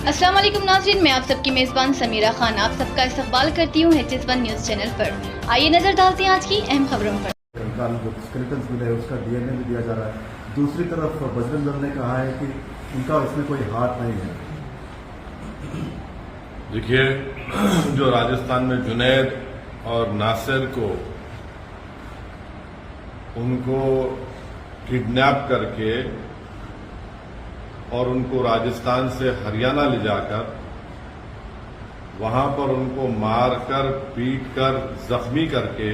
अस्सलाम वालेकुम नाज़रीन, मैं आप सबकी मेज़बान समीरा खान आप सबका इस्तकबाल करती हूँ HS1 न्यूज़ चैनल पर। आइए नजर डालते हैं आज की अहम खबरों पर। कंकाल जो स्केलेटन्स मिला है उसका DNA भी दिया जा रहा है। दूसरी तरफ बजरंग दल ने कहा है कि उनका इसमें कोई हाथ नहीं है। देखिए, जो राजस्थान में जुनैद और नासिर को उनको किडनैप करके और उनको राजस्थान से हरियाणा ले जाकर वहां पर उनको मारकर पीटकर जख्मी करके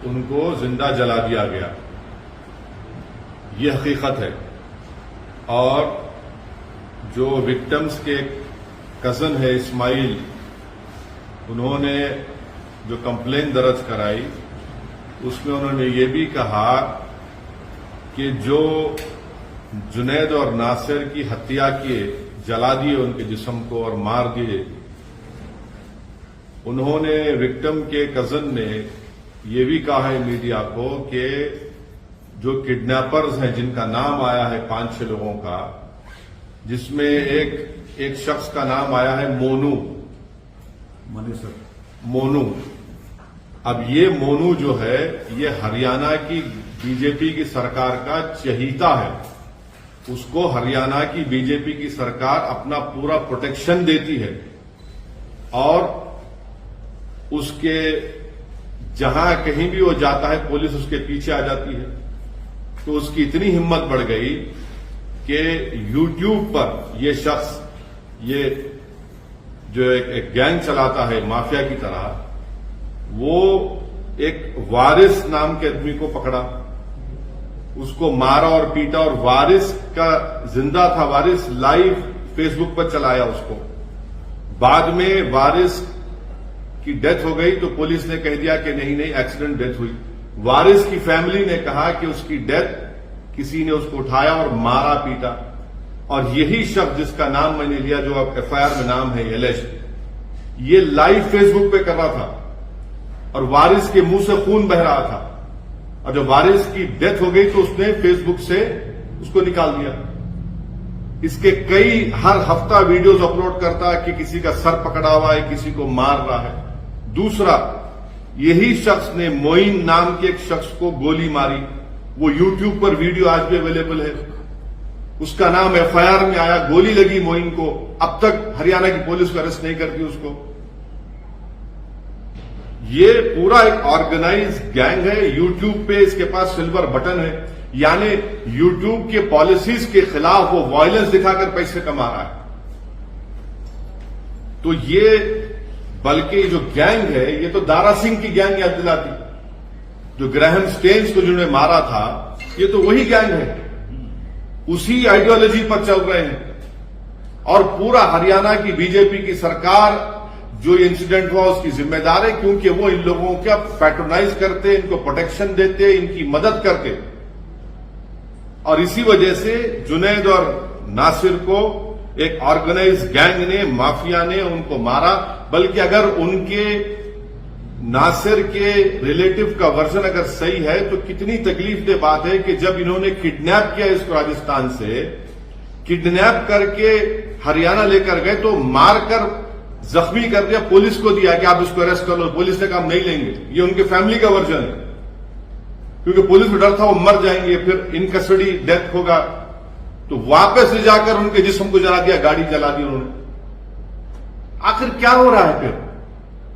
उनको जिंदा जला दिया गया, ये हकीकत है। और जो विक्टिम्स के कजन है इस्माइल, उन्होंने जो कंप्लेन दर्ज कराई उसमें उन्होंने ये भी कहा कि जो जुनैद और नासिर की हत्या किए, जला दिए उनके जिस्म को और मार दिए, उन्होंने विक्टिम के कजन ने ये भी कहा है मीडिया को कि जो किडनैपर्स हैं जिनका नाम आया है 5-6 लोगों का, जिसमें एक शख्स का नाम आया है मोनू। अब ये मोनू जो है ये हरियाणा की बीजेपी की सरकार का चहीता है। उसको हरियाणा की बीजेपी की सरकार अपना पूरा प्रोटेक्शन देती है और उसके जहां कहीं भी वो जाता है पुलिस उसके पीछे आ जाती है। तो उसकी इतनी हिम्मत बढ़ गई कि यूट्यूब पर ये शख्स, ये जो एक गैंग चलाता है माफिया की तरह, वो एक वारिस नाम के आदमी को पकड़ा, उसको मारा और पीटा और वारिस का जिंदा था, वारिस लाइव फेसबुक पर चलाया उसको। बाद में वारिस की डेथ हो गई तो पुलिस ने कह दिया कि नहीं एक्सीडेंट डेथ हुई। वारिस की फैमिली ने कहा कि उसकी डेथ किसी ने उसको उठाया और मारा पीटा। और यही शख्स जिसका नाम मैंने लिया, जो अब FIR में नाम है एलेश, ये लाइव फेसबुक पे कर रहा था और वारिस के मुंह से खून बह रहा था। और जब वारिस की डेथ हो गई तो उसने फेसबुक से उसको निकाल दिया। इसके कई हर हफ्ता वीडियोस अपलोड करता है कि किसी का सर पकड़ा हुआ है, किसी को मार रहा है। दूसरा, यही शख्स ने मोइन नाम के एक शख्स को गोली मारी, वो यूट्यूब पर वीडियो आज भी अवेलेबल है। उसका नाम FIR में आया, गोली लगी मोइन को। अब तक हरियाणा की पुलिस को अरेस्ट नहीं करती उसको। ये पूरा एक ऑर्गेनाइज गैंग है। यूट्यूब पे इसके पास सिल्वर बटन है, यानी यूट्यूब के पॉलिसीज के खिलाफ वो वायलेंस दिखाकर पैसे कमा रहा है। तो ये बल्कि जो गैंग है ये तो दारा सिंह की गैंग याद दिलाती। जो ग्राहम स्टेन्स को जिन्होंने मारा था, ये तो वही गैंग है, उसी आइडियोलॉजी पर चल रहे हैं। और पूरा हरियाणा की बीजेपी की सरकार जो इंसिडेंट हुआ उसकी जिम्मेदार है, क्योंकि वो इन लोगों का पैट्रोनाइज करते, इनको प्रोटेक्शन देते, इनकी मदद करते। और इसी वजह से जुनैद और नासिर को एक ऑर्गेनाइज गैंग ने, माफिया ने उनको मारा। बल्कि अगर उनके नासिर के रिलेटिव का वर्जन अगर सही है तो कितनी तकलीफदेह बात है कि जब इन्होंने किडनैप किया इसको राजस्थान से, किडनैप करके हरियाणा लेकर गए तो मारकर जख्मी कर दिया, पुलिस को दिया कि आप इसको अरेस्ट कर लो। पुलिस ने कहा हम नहीं लेंगे। ये उनके फैमिली का वर्जन है, क्योंकि पुलिस को डर था वो मर जाएंगे, फिर इन कस्टडी डेथ होगा। तो वापस ले जाकर उनके जिस्म को जला दिया, गाड़ी जला दी उन्होंने। आखिर क्या हो रहा है फिर?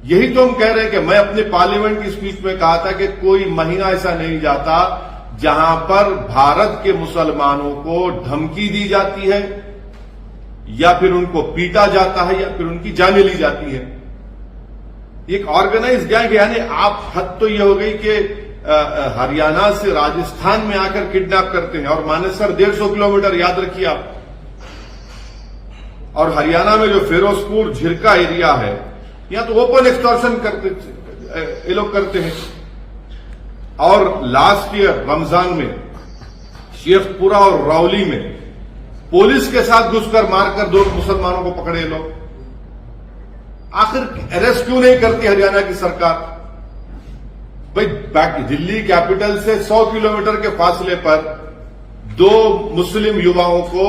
यही तो हम कह रहे हैं कि मैं अपने पार्लियामेंट की स्पीच में कहा था कि कोई महीना ऐसा नहीं जाता जहां पर भारत के मुसलमानों को धमकी दी जाती है या फिर उनको पीटा जाता है या फिर उनकी जानें ली जाती है। एक ऑर्गेनाइज गैंग, यानी आप हद तो यह हो गई कि हरियाणा से राजस्थान में आकर किडनैप करते हैं। और मानेसर 150 किलोमीटर, याद रखिए आप। और हरियाणा में जो फिरोजपुर झिरका एरिया है, यहां तो ओपन एक्सटॉर्शन करते ये लोग करते हैं। और लास्ट ईयर रमजान में शेखपुरा और रावली में पुलिस के साथ घुसकर मारकर 2 मुसलमानों को पकड़े लोग। आखिर अरेस्ट क्यों नहीं करती हरियाणा की सरकार? भाई दिल्ली कैपिटल से 100 किलोमीटर के फासले पर 2 मुस्लिम युवाओं को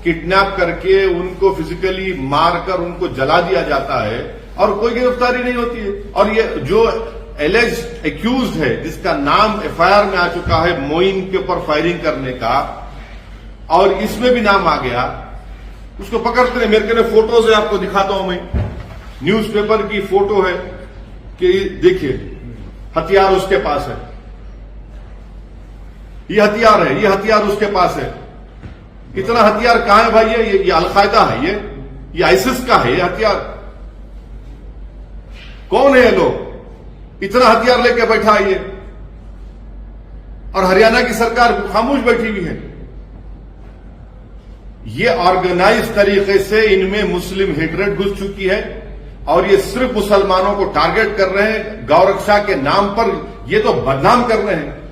किडनैप करके उनको फिजिकली मारकर उनको जला दिया जाता है और कोई गिरफ्तारी नहीं होती है। और ये जो एलिज्ड एक्यूज्ड है, जिसका नाम एफआईआर में आ चुका है मोइन के ऊपर फायरिंग करने का, और इसमें भी नाम आ गया, उसको पकड़ते रहे। मेरे के फोटोज है, आपको दिखाता हूं मैं, न्यूज़पेपर की फोटो है कि देखिए हथियार उसके पास है, ये हथियार है, ये हथियार उसके पास है। इतना हथियार कहां है भाई? ये अलकायदा है, ये आईसिस का है ये हथियार। कौन है ये लोग? इतना हथियार लेके बैठा है ये, और हरियाणा की सरकार खामोश बैठी हुई है। ये ऑर्गेनाइज तरीके से इनमें मुस्लिम हेट्रेड घुस चुकी है और ये सिर्फ मुसलमानों को टारगेट कर रहे हैं। गौरक्षा के नाम पर ये तो बदनाम कर रहे हैं।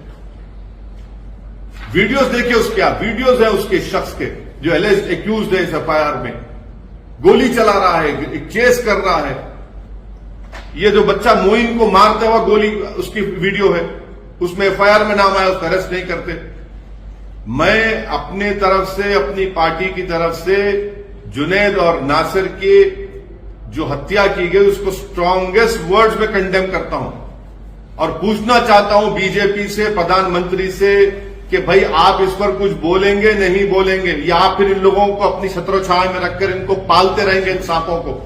वीडियोस देखिए उसके, आप वीडियोस है उसके शख्स के जो एलिज्ड एक्यूज्ड है इस एफआईआर में, गोली चला रहा है, चेस कर रहा है। ये जो बच्चा मोइन को मारता हुआ गोली, उसकी वीडियो है, उसमें एफआईआर में नाम आया, उसको अरेस्ट नहीं करते। मैं अपने तरफ से, अपनी पार्टी की तरफ से जुनैद और नासिर की जो हत्या की गई उसको स्ट्रांगेस्ट वर्ड्स में कंडेम करता हूं और पूछना चाहता हूं बीजेपी से, प्रधानमंत्री से कि भाई आप इस पर कुछ बोलेंगे नहीं बोलेंगे, या आप फिर इन लोगों को अपनी छत्रोछाया में रखकर इनको पालते रहेंगे, इन सांपों को।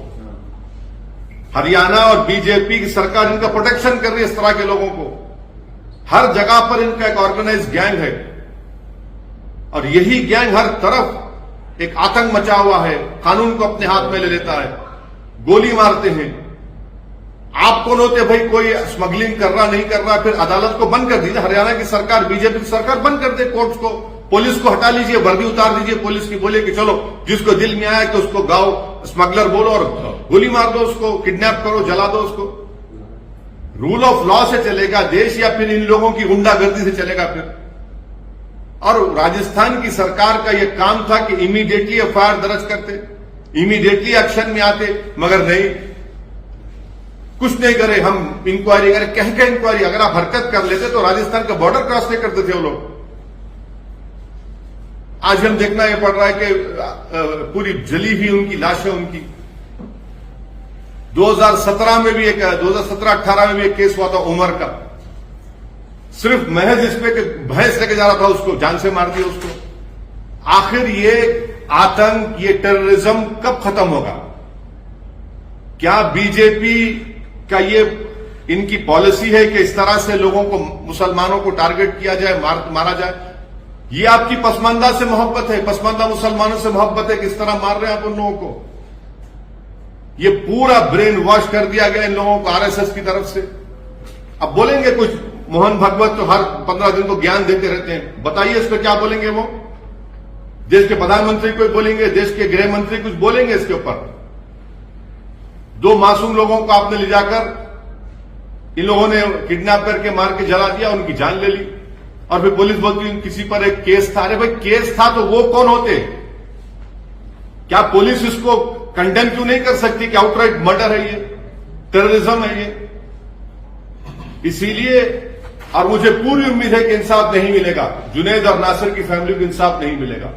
हरियाणा और बीजेपी की सरकार इनका प्रोटेक्शन कर रही है इस तरह के लोगों को। हर जगह पर इनका एक ऑर्गेनाइज गैंग है और यही गैंग हर तरफ एक आतंक मचा हुआ है, कानून को अपने हाथ में ले लेता है, गोली मारते हैं। आप कौन होते भाई? कोई स्मगलिंग कर रहा नहीं कर रहा, फिर अदालत को बंद कर दीजिए। हरियाणा की सरकार, बीजेपी की सरकार बंद कर दे कोर्ट्स को, पुलिस को हटा लीजिए, वर्दी उतार दीजिए पुलिस की, बोले कि चलो जिसको दिल में आया कि उसको गाओ स्मगलर बोलो और गोली मार दो उसको, किडनैप करो, जला दो उसको। रूल ऑफ लॉ से चलेगा देश या फिर इन लोगों की गुंडागर्दी से चलेगा फिर? और राजस्थान की सरकार का यह काम था कि इमीडिएटली एफआईआर दर्ज करते, इमीडिएटली एक्शन में आते, मगर नहीं, कुछ नहीं करे। हम इंक्वायरी करें, कह के इंक्वायरी, अगर आप हरकत कर लेते तो राजस्थान का बॉर्डर क्रॉस नहीं करते थे वो लोग। आज हम देखना यह पड़ रहा है कि पूरी जली हुई उनकी लाशें, उनकी 2017 में भी एक, 2017-18 में भी एक केस हुआ था उमर का, सिर्फ महज इस पे कि भैंस लेके जा रहा था उसको, जान से मार दिया उसको। आखिर ये आतंक, ये टेररिज्म कब खत्म होगा? क्या बीजेपी का ये इनकी पॉलिसी है कि इस तरह से लोगों को, मुसलमानों को टारगेट किया जाए, मारा जाए? ये आपकी पसमानदा से मोहब्बत है, पसमानदा मुसलमानों से मोहब्बत है, किस तरह मार रहे हैं आप उन लोगों को? ये पूरा ब्रेन वॉश कर दिया गया इन लोगों को आरएसएस की तरफ से। अब बोलेंगे कुछ, मोहन भागवत तो हर 15 दिन को ज्ञान देते रहते हैं, बताइए इस पर क्या बोलेंगे वो? देश के प्रधानमंत्री को बोलेंगे, देश के गृह मंत्री कुछ बोलेंगे इसके ऊपर? 2 मासूम लोगों को आपने ले जाकर इन लोगों ने किडनैप करके मार के जला दिया, उनकी जान ले ली, और फिर पुलिस बोलती है किसी पर एक केस था। अरे भाई केस था तो वो कौन होते? क्या पुलिस इसको कंडेम क्यों नहीं कर सकती कि आउटराइट मर्डर है, ये टेररिज्म है ये? इसीलिए, और मुझे पूरी उम्मीद है कि इंसाफ नहीं मिलेगा, जुनैद और नासिर की फैमिली को इंसाफ नहीं मिलेगा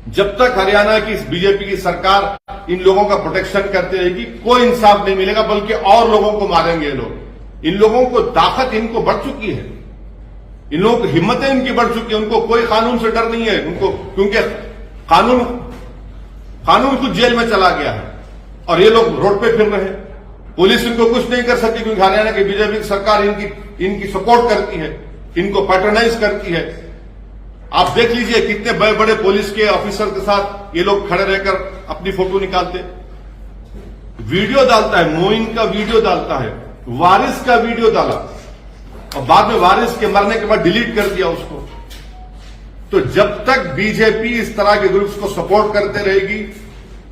जब तक हरियाणा की बीजेपी की सरकार इन लोगों का प्रोटेक्शन करती रहेगी। कोई इंसाफ नहीं मिलेगा, बल्कि और लोगों को मारेंगे ये लोग। इन लोगों को ताकत इनको बढ़ चुकी है, इन लोगों की हिम्मतें इनकी बढ़ चुकी है, उनको कोई कानून से डर नहीं है उनको, क्योंकि कानून कुछ जेल में चला गया है और ये लोग रोड पे फिर रहे हैं। पुलिस इनको कुछ नहीं कर सकती क्योंकि हरियाणा की बीजेपी सरकार इनकी सपोर्ट करती है, इनको पैट्रोनाइज करती है। आप देख लीजिए कितने बड़े बड़े पुलिस के ऑफिसर के साथ ये लोग खड़े रहकर अपनी फोटो निकालते, वीडियो डालता है, मोइन का वीडियो डालता है, वारिस का वीडियो डाला और बाद में वारिस के मरने के बाद डिलीट कर दिया उसको। तो जब तक बीजेपी इस तरह के ग्रुप्स को सपोर्ट करते रहेगी,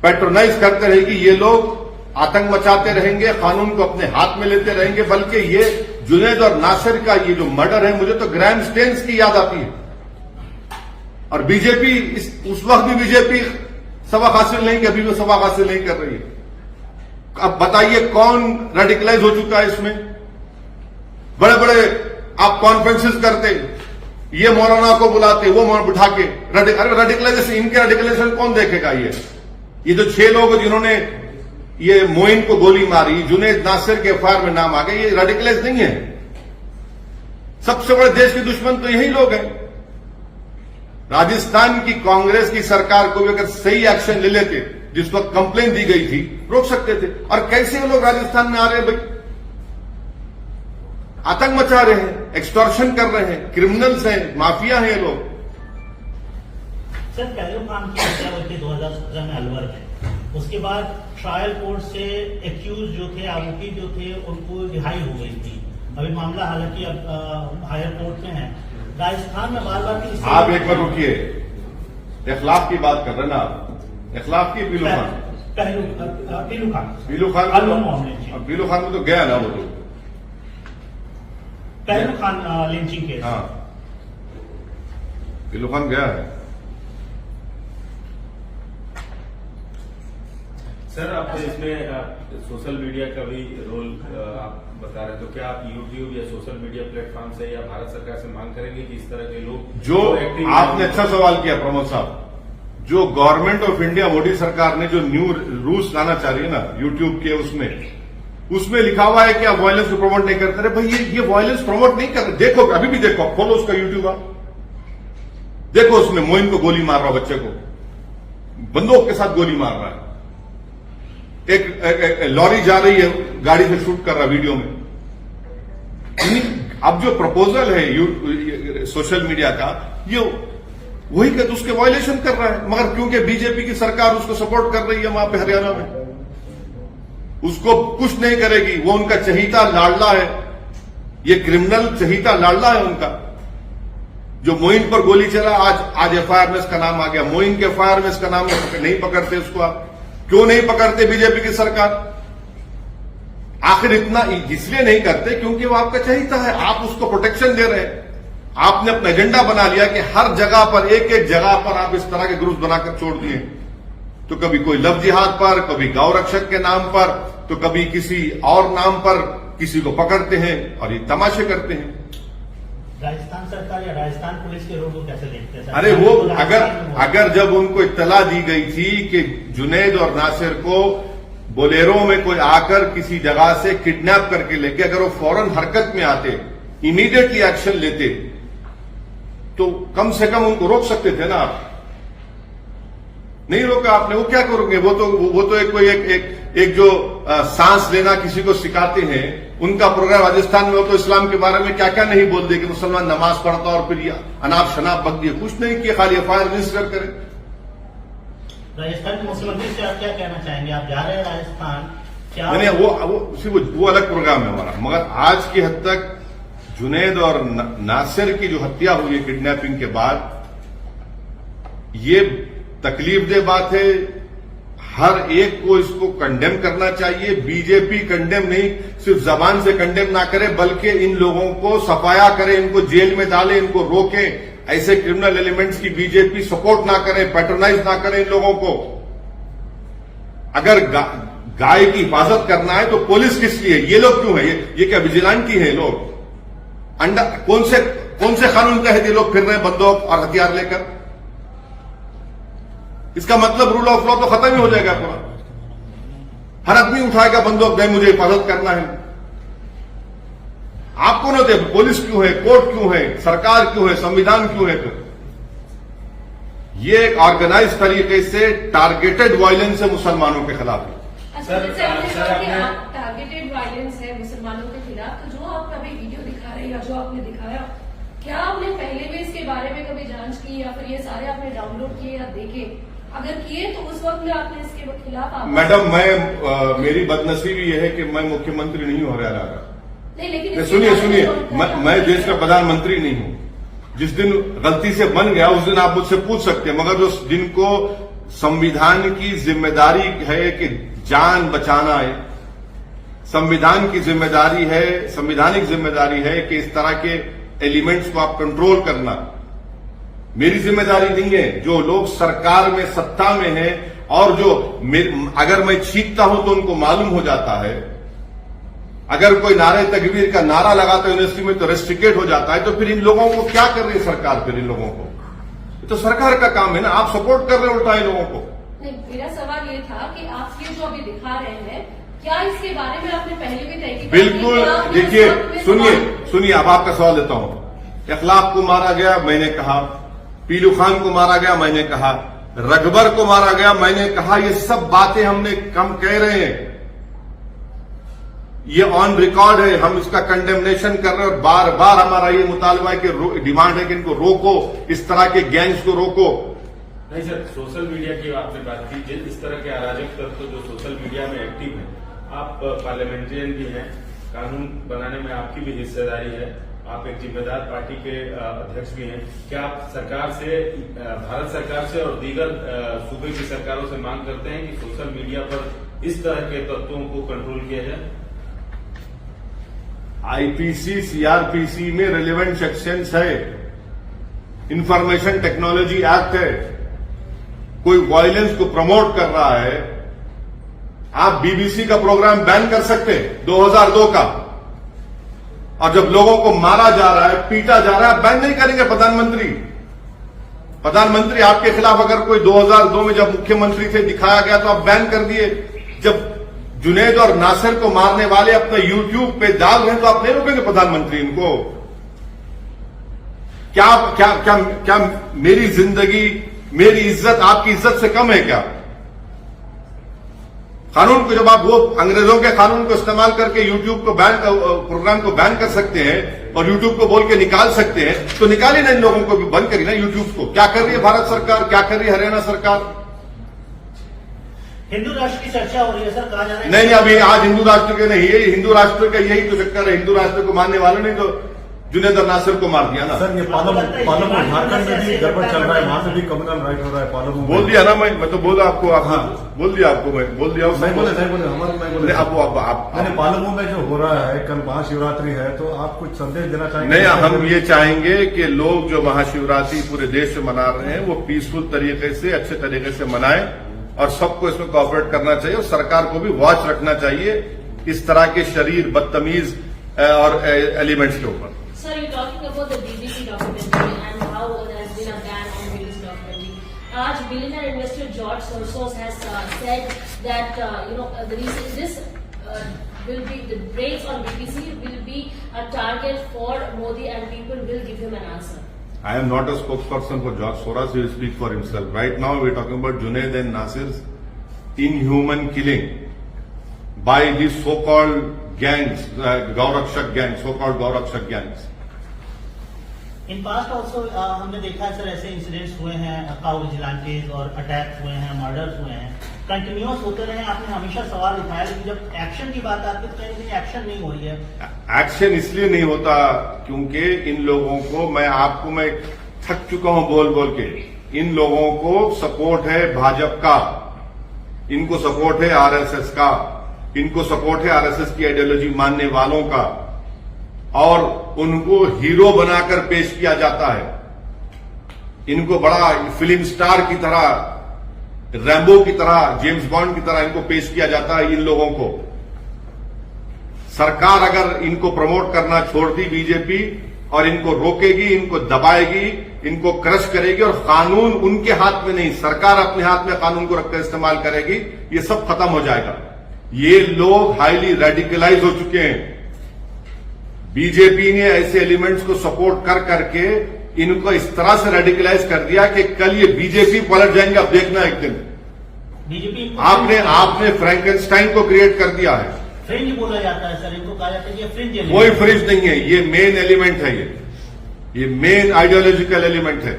पैट्रोनाइज करते रहेगी, ये लोग आतंक मचाते रहेंगे, कानून को अपने हाथ में लेते रहेंगे। बल्कि ये जुनैद और नासिर का ये जो मर्डर है, मुझे तो ग्रैंड स्टेन्स की याद आती है। और बीजेपी उस वक्त भी बीजेपी सबक हासिल नहीं, अभी भी सबक हासिल नहीं कर रही है। अब बताइए कौन रेडिकलाइज हो चुका है इसमें? बड़े बड़े आप कॉन्फ्रेंसेस करते, ये मौलाना को बुलाते, वो बिठा के रेडिकलाइजेशन, इनके रेडिकलाइजेशन कौन देखेगा? ये जो 6 लोग जिन्होंने ये मोइन को गोली मारी, जुनैद नासिर के एफआईआर में नाम आ गए, ये रेडिकलाइज नहीं है। सबसे बड़े देश के दुश्मन तो यही लोग हैं। राजस्थान की कांग्रेस की सरकार को भी अगर सही एक्शन ले लेते, जिस वक्त कंप्लेन दी गई थी, रोक सकते थे। और कैसे वो लोग राजस्थान में आ रहे हैं भाई? आतंक मचा रहे हैं, एक्सटॉर्शन कर रहे हैं, क्रिमिनल्स हैं, माफिया हैं ये लोग। सर, पहलू खान की हत्या हुई थी 2017 में अलवर में। उसके बाद ट्रायल कोर्ट से एक्यूज जो थे, आरोपी जो थे, उनको रिहाई हो गई थी। अभी मामला हालांकि अब हायर कोर्ट में है। राजस्थान में बार बार की आप एक बार रुकिए, इखलाफ की बात कर रहे हैं ना आप? इखलाफ की पीलू खान पीलू खान में तो गया ना वो तो पहलू खान लिंचिंग केस। हाँ, पीलू खान गया है। सर, आप इसमें सोशल मीडिया का भी रोल आप बता रहे हैं, तो क्या आप यूट्यूब या सोशल मीडिया प्लेटफॉर्म से या भारत सरकार से मांग करेंगे कि इस तरह के लोग जो आपने अच्छा सवाल किया प्रमोद साहब, जो गवर्नमेंट ऑफ इंडिया मोदी सरकार ने जो न्यू रूल्स लाना चाह रही है ना यूट्यूब के, उसमें लिखा हुआ है कि आप वायलेंस को प्रमोट नहीं करते रहे। भाई ये वायलेंस प्रमोट नहीं कर रहे। देखो, अभी भी देखो, खोलो उसका यूट्यूब, आप देखो, उसमें मोइन को गोली मार रहा, बच्चे को बंदूक के साथ गोली मार रहा है, एक लॉरी जा रही है, गाड़ी से शूट कर रहा वीडियो में। अब जो प्रपोजल है सोशल मीडिया का, ये वही कर, उसके वायलेशन कर रहा है। मगर क्योंकि बीजेपी की सरकार उसको सपोर्ट कर रही है वहां पे हरियाणा में, उसको कुछ नहीं करेगी। वो उनका चहीता लाडला है, ये क्रिमिनल चहीता लाडला है उनका। जो मोइन पर गोली चला, आज एफआईआर में इसका नाम आ गया। मोइन के एफआईआर में इसका नाम नहीं पकड़ते उसको। आप क्यों नहीं पकड़ते बीजेपी की सरकार? आखिर इतना इसलिए नहीं करते क्योंकि वो आपका चहीता है, आप उसको प्रोटेक्शन दे रहे हैं। आपने अपना एजेंडा बना लिया कि हर जगह पर, एक एक जगह पर आप इस तरह के ग्रुप बनाकर छोड़ दिए। तो कभी कोई लव जिहाद पर, कभी गौ रक्षक के नाम पर, तो कभी किसी और नाम पर किसी को पकड़ते हैं और ये तमाशे करते हैं। राजस्थान सरकार या राजस्थान पुलिस के रोल को कैसे देखते हैं? अरे वो अगर जब उनको इत्तला दी गई थी कि जुनैद और नासिर को बोलेरो में कोई आकर किसी जगह से किडनैप करके लेके, अगर वो फौरन हरकत में आते, इमीडिएटली एक्शन लेते, तो कम से कम उनको रोक सकते थे ना आप। नहीं रोका आपने। वो क्या करोगे? वो तो एक जो सांस लेना किसी को सिखाते हैं, उनका प्रोग्राम राजस्थान में हो, तो इस्लाम के बारे में क्या क्या नहीं बोल दे कि मुसलमान नमाज पढ़ता और फिर अनाप शनाप बक दिए। कुछ नहीं किया, खाली एफआईआर रजिस्टर करें। राजस्थान के मुख्यमंत्री से आप क्या कहना चाहेंगे? आप जा रहे हैं राजस्थान, क्या नहीं, वो अलग प्रोग्राम है हमारा। मगर आज की हद तक जुनैद और नासिर की जो हत्या हुई है किडनैपिंग के बाद, ये तकलीफदेह बात है। हर एक को इसको कंडेम करना चाहिए। बीजेपी कंडेम नहीं, सिर्फ जबान से कंडेम ना करे, बल्कि इन लोगों को सफाया करे, इनको जेल में डाले, इनको रोके। ऐसे क्रिमिनल एलिमेंट्स की बीजेपी सपोर्ट ना करे, पैट्रोनाइज ना करे इन लोगों को। अगर गाय की हिफाजत करना है तो पुलिस किस लिए? ये लोग क्यों है? ये क्या विजिलेंटी है लोग? कौन से कानून के तहत ये लोग फिर रहे हैं बंदूक और हथियार लेकर? इसका मतलब रूल ऑफ लॉ तो खत्म ही हो जाएगा पूरा। हर आदमी उठाएगा बंदूक, नहीं मुझे हिफाजत करना है। आप कौन होते? पुलिस क्यों है? कोर्ट क्यों है? सरकार क्यों है? संविधान क्यों है? फिर ये एक ऑर्गेनाइज तरीके से टारगेटेड वायलेंस है मुसलमानों के खिलाफ। टारगेटेड वायलेंस है मुसलमानों के खिलाफ। तो जो आप अभी वीडियो दिखा रहे हैं या जो आपने दिखाया, क्या आपने पहले भी इसके बारे में कभी जांच की या फिर ये सारे आपने डाउनलोड किए या देखे? अगर किए तो उस वक्त में आपने इसके खिलाफ मैडम, मेरी बदनसीबी यह है कि मैं मुख्यमंत्री नहीं हूं हरियाणा का। नहीं, लेकिन सुनिए, मैं देश का प्रधानमंत्री नहीं हूं। जिस दिन गलती से बन गया उस दिन आप मुझसे पूछ सकते हैं, मगर जो जिनको संविधान की जिम्मेदारी है कि जान बचाना है, संविधान की जिम्मेदारी है, संवैधानिक जिम्मेदारी है कि इस तरह के एलिमेंट्स को आप कंट्रोल करना, मेरी जिम्मेदारी नहीं है। जो लोग सरकार में, सत्ता में हैं और जो अगर मैं छींकता हूं तो उनको मालूम हो जाता है अगर कोई नारे तकबीर का नारा लगाता है यूनिवर्सिटी में तो रेस्ट्रिकेट हो जाता है, तो फिर इन लोगों को क्या कर रही है सरकार? फिर इन लोगों को तो सरकार का काम है ना, आप सपोर्ट कर रहे हो उल्टा इन लोगों को। नहीं, मेरा सवाल ये था कि आप ये जो अभी दिखा रहे हैं, क्या इसके बारे में आपने पहले भी तय किया? बिल्कुल, देखिए सुनिए अब आपका सवाल देता हूं। इखलाक को मारा गया, मैंने कहा। पीलू खान को मारा गया, मैंने कहा। रगबर को मारा गया, मैंने कहा। ये सब बातें हमने कम कह रहे हैं, ये ऑन रिकॉर्ड है, हम इसका कंडेमनेशन कर रहे हैं और बार बार हमारा ये मुतालबा है कि डिमांड है कि इनको रोको, इस तरह के गैंग्स को रोको। नहीं सर, सोशल मीडिया की आपने बात की, इस तरह के अराजक तत्व जो सोशल मीडिया में एक्टिव हैं, आप पार्लियामेंटेरियन भी हैं, कानून बनाने में आपकी भी हिस्सेदारी है, आप एक जिम्मेदार पार्टी के अध्यक्ष भी हैं। क्या आप सरकार से, भारत सरकार से और दीगर सूबे की सरकारों से मांग करते हैं कि सोशल मीडिया पर इस तरह के तत्वों को कंट्रोल किया जाए? आईपीसी सीआरपीसी में रिलेवेंट सेक्शंस है, इंफॉर्मेशन टेक्नोलॉजी एक्ट है। कोई वायलेंस को प्रमोट कर रहा है, आप बीबीसी का प्रोग्राम बैन कर सकते हैं 2002 का, और जब लोगों को मारा जा रहा है, पीटा जा रहा है, बैन नहीं करेंगे प्रधानमंत्री आपके खिलाफ अगर कोई 2002 में जब मुख्यमंत्री थे दिखाया गया तो आप बैन कर दिए। जब जुनैद और नासिर को मारने वाले अपना यूट्यूब पे डाल रहे हैं तो आप नहीं रोकेंगे प्रधानमंत्री इनको? क्या क्या क्या क्या मेरी जिंदगी, मेरी इज्जत आपकी इज्जत से कम है क्या? कानून को जब आप वो अंग्रेजों के कानून को इस्तेमाल करके यूट्यूब को प्रोग्राम को बैन कर सकते हैं और यूट्यूब को बोल के निकाल सकते हैं, तो निकालिए ना इन लोगों को भी, बंद करिए ना यूट्यूब को। क्या कर रही है भारत सरकार, क्या कर रही है हरियाणा सरकार? हिंदू राष्ट्र की चर्चा हो रही है सर, कहा जा रहा है। नहीं, अभी आज हिंदू राष्ट्र के नहीं है, हिंदू राष्ट्र का यही तो चक्कर है। हिंदू राष्ट्र को मानने वालों ने तो जुनैद और नासिर को मार दिया ना। सर ये पालम झारखंड में भी गड़बड़ चल रहा है, वहां से भी कम्युनल राइट हो रहा है पालम। बोल दिया ना, मैं तो बोला आपको, बोल दिया आपको, मैं बोल दिया। नहीं बोले हमारे नहीं बोले। आप पालमू में जो हो रहा है, कल महाशिवरात्रि है, तो आप कुछ संदेश देना चाहेंगे? नहीं, हम ये चाहेंगे कि लोग जो महाशिवरात्रि पूरे देश में मना रहे हैं वो पीसफुल तरीके से, अच्छे तरीके से मनाएं और सबको इसमें कोऑपरेट करना चाहिए और सरकार को भी वॉच रखना चाहिए इस तरह के शरीर बदतमीज और एलिमेंट्स के ऊपर। Sir, you're talking about the BJP documentary and how there has been a ban on this documentary. आज billionaire investor George Soros has said that this will be the breaks on BBC will be a target for Modi and people will give him an answer. I am not a spokesperson for George Soros. He will speak for himself. Right now, we are talking about Junaid and Nasir's inhuman killing by these so-called gangs, Gaurakshak gangs, so-called Gaurakshak gangs. In past also हमने देखा है sir, ऐसे incidents हुए हैं, cow vigilantes और attacks हुए हैं, murders हुए हैं, कंटिन्यूअस होते रहे। आपने हमेशा सवाल उठाया, लेकिन जब एक्शन की बात आती है तो कहीं एक्शन नहीं हो रही है। एक्शन इसलिए नहीं होता क्योंकि इन लोगों को, मैं थक चुका हूं बोल बोल के, इन लोगों को सपोर्ट है भाजपा का, इनको सपोर्ट है आरएसएस का, इनको सपोर्ट है आरएसएस की आइडियोलॉजी मानने वालों का, और उनको हीरो बनाकर पेश किया जाता है। इनको बड़ा फिल्म स्टार की तरह, रैम्बो की तरह, जेम्स बॉन्ड की तरह इनको पेश किया जाता है। इन लोगों को सरकार अगर इनको प्रमोट करना छोड़ दी बीजेपी, और इनको रोकेगी, इनको दबाएगी, इनको क्रश करेगी, और कानून उनके हाथ में नहीं, सरकार अपने हाथ में कानून को रखकर इस्तेमाल करेगी, ये सब खत्म हो जाएगा। ये लोग हाईली रेडिकलाइज हो चुके हैं। बीजेपी ने ऐसे एलिमेंट्स को सपोर्ट कर करके इनको इस तरह से रेडिकलाइज कर दिया कि कल ये बीजेपी पलट जाएंगे, आप देखना एक दिन। बीजेपी आपने फ्रैंकेनस्टाइन को क्रिएट कर दिया है। फ्रिंज बोला जाता है सर, इनको कहा जाता है कि ये फ्रिंज एलिमेंट। कोई फ्रिंज नहीं है, ये मेन एलिमेंट है, ये मेन आइडियोलॉजिकल एलिमेंट है।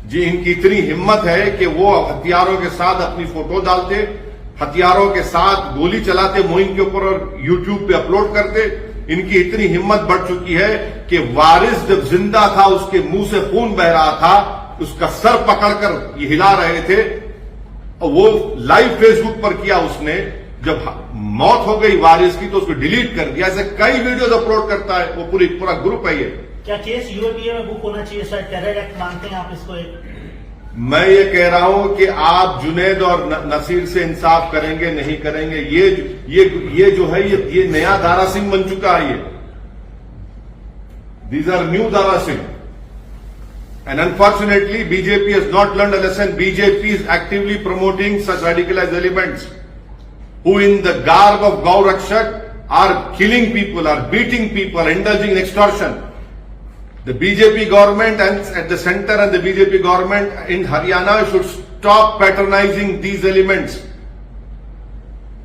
जी, इनकी इतनी हिम्मत है कि वो हथियारों के साथ अपनी फोटो डालते, हथियारों के साथ गोली चलाते मुहिम के ऊपर और यूट्यूब पे अपलोड करते। इनकी इतनी हिम्मत बढ़ चुकी है कि वारिस जब जिंदा था, उसके मुंह से खून बह रहा था, उसका सर पकड़कर ये हिला रहे थे, और वो लाइव फेसबुक पर किया उसने। जब मौत हो गई वारिस की तो उसको डिलीट कर दिया। ऐसे कई वीडियोज अपलोड करता है, वो पूरा ग्रुप है ये। क्या केस यूएपीए में बुक होना चाहिए सर? टेरर एक्ट मानते हैं आप इसको? मैं ये कह रहा हूं कि आप जुनैद और नसीर से इंसाफ करेंगे नहीं करेंगे, ये जो है ये नया दारा सिंह बन चुका है। ये these are new Dara Singh, and unfortunately BJP has not learn a lesson. BJP is actively promoting such radicalized elements who in the garb of Gaurakshak are killing people, are beating people, indulging in extortion. The BJP government and at the center and the BJP government in Haryana should stop patronizing these elements.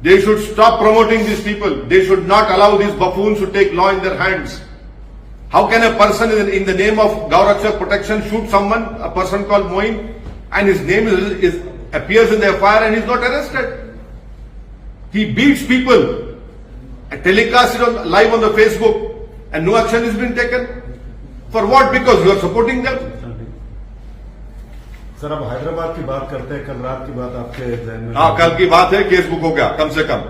They should stop promoting these people. They should not allow these buffoons to take law in their hands. How can a person in the name of Gaurakshak protection shoot someone, a person called Moin, and his name appears in the FIR and is not arrested? He beats people, telecasts it live on the Facebook, and no action is being taken. For what? Because you are supporting them. Sir, अब हैदराबाद की बात करते हैं। कल रात की बात आपके ध्यान में? हाँ, कल की बात है। केस बुक हो गया, कम से कम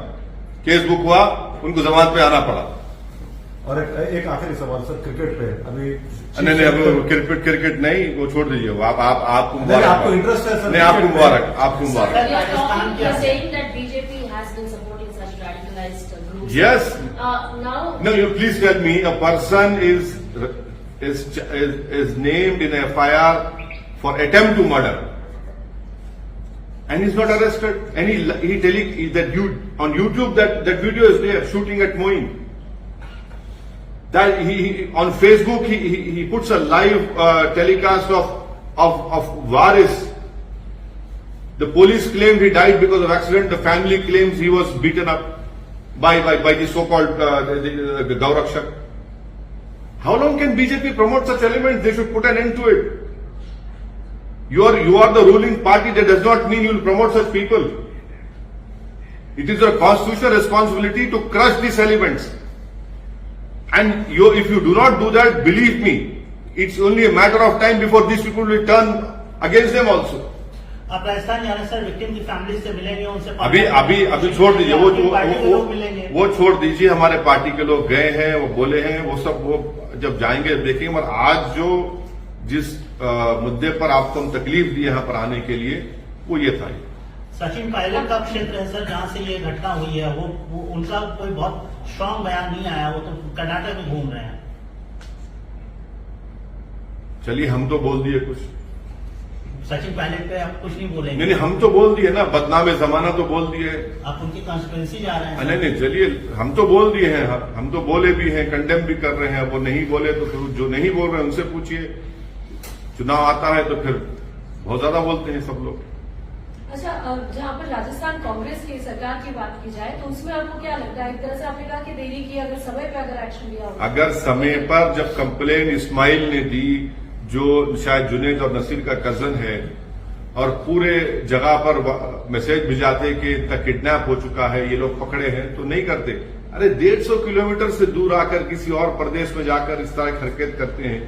केस बुक हुआ, उनको जमानत पे आना पड़ा। और एक आखिरी सवाल सर, क्रिकेट पे अभी नहीं, अब क्रिकेट नहीं, वो छोड़ दीजिए। वो आपको मुबारक। आपको इंटरेस्ट है सर? नहीं, आपको मुबारक, आपको मुबारक। You're saying that BJP has been supporting such radicalized groups. Yes. Now. No, you please tell me, a person is named in a FIR for attempt to murder, and he's not arrested. And on YouTube that video is there, shooting at Moin. That he on Facebook he puts a live telecast of Waris. The police claimed he died because of accident. The family claims he was beaten up by the so-called the Gaurakshak. How long can BJP promote such elements? They should put an end to it. You are the ruling party. That does not mean you will promote such people. It is your constitutional responsibility to crush these elements. And if you do not do that, believe me, it's only a matter of time before these people will turn against them also. आप राजस्थान जा रहे हैं sir, victim की family से मिलेंगे, उनसे अभी छोड़ दीजिए, वो छोड़ दीजिए। हमारे पार्टी के लोग गए हैं, वो बोले हैं, वो सब वो जब जाएंगे देखेंगे। मगर आज जिस मुद्दे पर आपको हम तकलीफ दी यहाँ पर आने के लिए, वो ये था। सचिन पायलट का क्षेत्र है सर, जहाँ से ये घटना हुई है, वो उनका कोई बहुत स्ट्रांग बयान नहीं आया। वो तो कर्नाटक में घूम रहे हैं। चलिए, हम तो बोल दिए कुछ। सचिन पायलट पे आप कुछ नहीं बोलेंगे? नहीं, हम तो बोल दिए ना, बदनाम जमाना तो बोल दिए। आप उनकी कॉन्स्टिट्यूएंसी जा रहे हैं? नहीं, चलिए, हम तो बोल दिए हैं। हम तो बोले भी हैं, कंडेम भी कर रहे हैं। वो नहीं बोले तो फिर जो नहीं बोल रहे हैं उनसे पूछिए। चुनाव आता है तो फिर बहुत ज्यादा बोलते हैं सब लोग। अच्छा, जहाँ पर राजस्थान कांग्रेस की सरकार की बात की जाए तो उसमें आपको क्या लगता है? एक तरह से आपने कहा कि देरी की, अगर समय पे अगर एक्शन लिया होगा, अगर समय पर जब कंप्लेन इस्माइल ने दी, जो शायद जुनैद और नसीर का कजन है, और पूरे जगह पर मैसेज भिजाते कि किडनैप हो चुका है, ये लोग पकड़े हैं, तो नहीं करते। अरे 150 किलोमीटर से दूर आकर किसी और प्रदेश में जाकर इस तरह की हरकत करते हैं।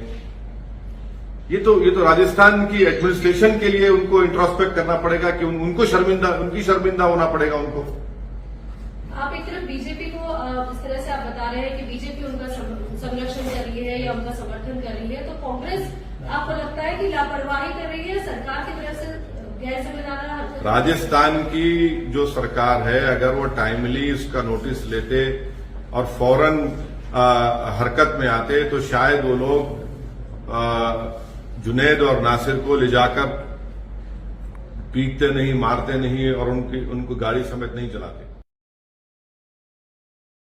ये तो राजस्थान की एडमिनिस्ट्रेशन के लिए उनको इंट्रोस्पेक्ट करना पड़ेगा कि उनकी शर्मिंदा होना पड़ेगा उनको। आप एक तरफ बीजेपी को जिस तरह से आप बता रहे हैं कि बीजेपी उनका संरक्षण कर रही है या उनका समर्थन कर रही है, तो कांग्रेस आपको लगता है कि लापरवाही कर रही है सरकार की तरफ से, गैर जिम्मेदाराना हरकत? राजस्थान की जो सरकार है, अगर वो टाइमली इसका नोटिस लेते और फौरन हरकत में आते तो शायद वो लोग जुनैद और नासिर को ले जाकर पीटते नहीं, मारते नहीं और उनको गाड़ी समेत नहीं चलाते।